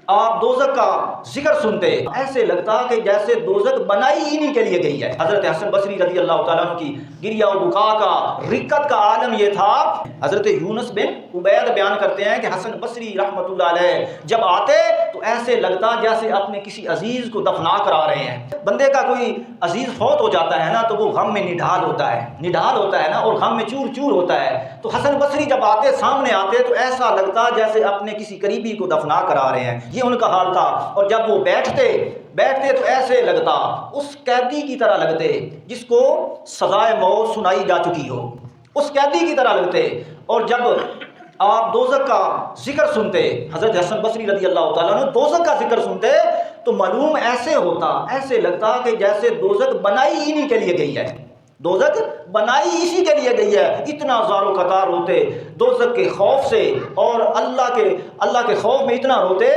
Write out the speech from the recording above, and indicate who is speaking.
Speaker 1: आप दोज़ख का जिक्र सुनते ऐसे लगता कि जैसे दोज़ख बनाई इन्हीं के लिए गई है। हज़रत हसन बसरी रज़ी अल्लाह तआला अन्हु की गिरिया और बुका का रिक्कत का आलम यह था। हज़रत यूनुस बिन उबैद बयान करते हैं कि हसन बसरी रहमतुल्लाह अलैह जब आते तो ऐसे लगता जैसे अपने किसी अजीज़ को दफना कर आ रहे हैं। बंदे का कोई अजीज़ फौत हो जाता है ना तो वो गम में निढाल होता है ना, और गम में चूर चूर होता है। तो हसन बसरी जब आते सामने आते तो ऐसा लगता जैसे अपने किसी करीबी को दफना कर आ रहे हैं। ये उनका हाल था। और जब वो बैठते तो ऐसे लगता उस कैदी की तरह लगते जिसको सजाए मौत सुनाई जा चुकी हो, उस कैदी की तरह लगते। और जब आप दोज़ख का जिक्र सुनते, हज़रत हसन बसरी रज़ी अल्लाह तआला अन्हु दोज़ख का जिक्र सुनते तो मालूम ऐसे होता, ऐसे लगता कि जैसे दोज़ख बनाई इन्हीं के लिए गई है। दोज़ख बनाई इसी के लिए गई है। इतना ज़ारो कतार होते दोज़ख के खौफ से, और अल्लाह के खौफ में इतना रोते